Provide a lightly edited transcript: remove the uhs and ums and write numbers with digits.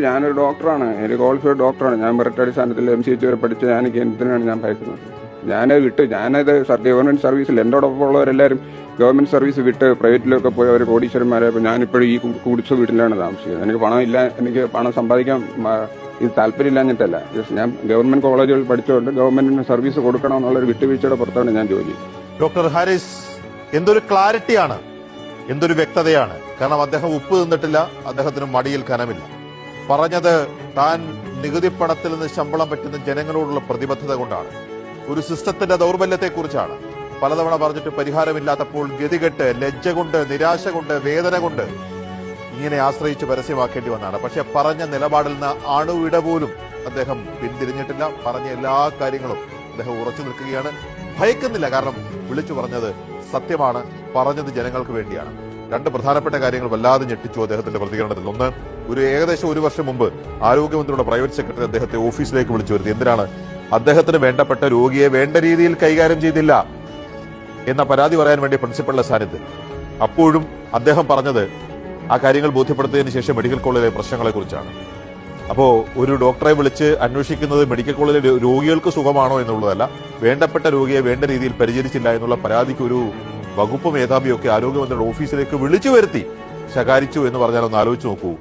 ഞാനൊരു ഡോക്ടറാണ്, എനിക്ക് ക്വാളിഫൈഡ് ഡോക്ടറാണ്. ഞാൻ മെറിറ്റ് അടിസ്ഥാനത്തിൽ MCH വരെ പഠിച്ച് എനിക്ക് എന്തിനാണ് ഞാൻ ഭയക്കുന്നത്? ഞാനത് ഗവൺമെന്റ് സർവീസിൽ എന്നോടൊപ്പം ഉള്ളവരെല്ലാവരും ഗവൺമെന്റ് സർവീസ് വിട്ട് പ്രൈവറ്റിലൊക്കെ പോയി അവർ കോടീശ്വരന്മാരായപ്പോൾ ഞാനിപ്പോഴും ഈ കുടിച്ച വീട്ടിലാണ് താമസിക്കുന്നത്. എനിക്ക് പണമില്ല, എനിക്ക് പണം സമ്പാദിക്കാൻ ഇത് താല്പര്യമില്ലാഞ്ഞിട്ടല്ല. ഞാൻ ഗവൺമെന്റ് കോളേജുകളിൽ പഠിച്ചുകൊണ്ട് ഗവൺമെന്റിന് സർവീസ് കൊടുക്കണം എന്നുള്ളൊരു വിട്ടുവീഴ്ചയുടെ പുറത്താണ് ഞാൻ ജോലി. ഡോക്ടർ ഹാരിസ്, എന്തൊരു ക്ലാരിറ്റിയാണ്, എന്തൊരു വ്യക്തതയാണ്. കാരണം അദ്ദേഹം ഉപ്പ് തിന്നിട്ടില്ല, അദ്ദേഹത്തിന് മടിയിൽ കനമില്ല. പറഞ്ഞത് താൻ നികുതി പണത്തിൽ നിന്ന് ശമ്പളം പറ്റുന്ന ജനങ്ങളോടുള്ള പ്രതിബദ്ധത കൊണ്ടാണ്, ഒരു സിസ്റ്റത്തിന്റെ ദൗർബല്യത്തെക്കുറിച്ചാണ്. പലതവണ പറഞ്ഞിട്ട് പരിഹാരമില്ലാത്തപ്പോൾ ഗതികെട്ട്, ലജ്ജ കൊണ്ട്, നിരാശ കൊണ്ട്, വേദന കൊണ്ട് ഇങ്ങനെ ആശ്രയിച്ച് പരസ്യമാക്കേണ്ടി വന്നതാണ്. പക്ഷെ പറഞ്ഞ നിലപാടിൽ നിന്ന് അണുവിട പോലും അദ്ദേഹം പിന്തിരിഞ്ഞിട്ടില്ല. പറഞ്ഞ എല്ലാ കാര്യങ്ങളും അദ്ദേഹം ഉറച്ചു നിൽക്കുകയാണ്, ഭയക്കുന്നില്ല. കാരണം വിളിച്ചു പറഞ്ഞത് സത്യമാണ്, പറഞ്ഞത് ജനങ്ങൾക്ക് വേണ്ടിയാണ്. രണ്ട് പ്രധാനപ്പെട്ട കാര്യങ്ങൾ വല്ലാതെ ഞെട്ടിച്ചു അദ്ദേഹത്തിന്റെ പ്രതികരണത്തിൽ. ഒന്ന്, ഏകദേശം 1 വർഷം മുമ്പ് ആരോഗ്യമന്ത്രിയുടെ പ്രൈവറ്റ് സെക്രട്ടറി അദ്ദേഹത്തെ ഓഫീസിലേക്ക് വിളിച്ചു വരുത്തി. എന്തിനാണ്? അദ്ദേഹത്തിന് വേണ്ടപ്പെട്ട രോഗിയെ വേണ്ട രീതിയിൽ കൈകാര്യം ചെയ്തില്ല എന്ന പരാതി പറയാൻ വേണ്ടി പ്രിൻസിപ്പലിന്റെ സാന്നിധ്യം. അപ്പോഴും അദ്ദേഹം പറഞ്ഞത് ആ കാര്യങ്ങൾ ബോധ്യപ്പെടുത്തിയതിനു ശേഷം മെഡിക്കൽ കോളേജിലെ പ്രശ്നങ്ങളെ കുറിച്ചാണ്. അപ്പോ ഒരു ഡോക്ടറെ വിളിച്ച് അന്വേഷിക്കുന്നത് മെഡിക്കൽ കോളേജിലെ രോഗികൾക്ക് സുഖമാണോ എന്നുള്ളതല്ല, വേണ്ടപ്പെട്ട രോഗിയെ വേണ്ട രീതിയിൽ പരിചരിച്ചില്ല എന്നുള്ള പരാതിക്ക് ഒരു വകുപ്പ് മേധാവിയൊക്കെ ആരോഗ്യമന്ത്രിയുടെ ഓഫീസിലേക്ക് വിളിച്ചു വരുത്തി ശകാരിച്ചു എന്ന് പറഞ്ഞാൽ ഒന്ന് ആലോചിച്ച് നോക്കൂ.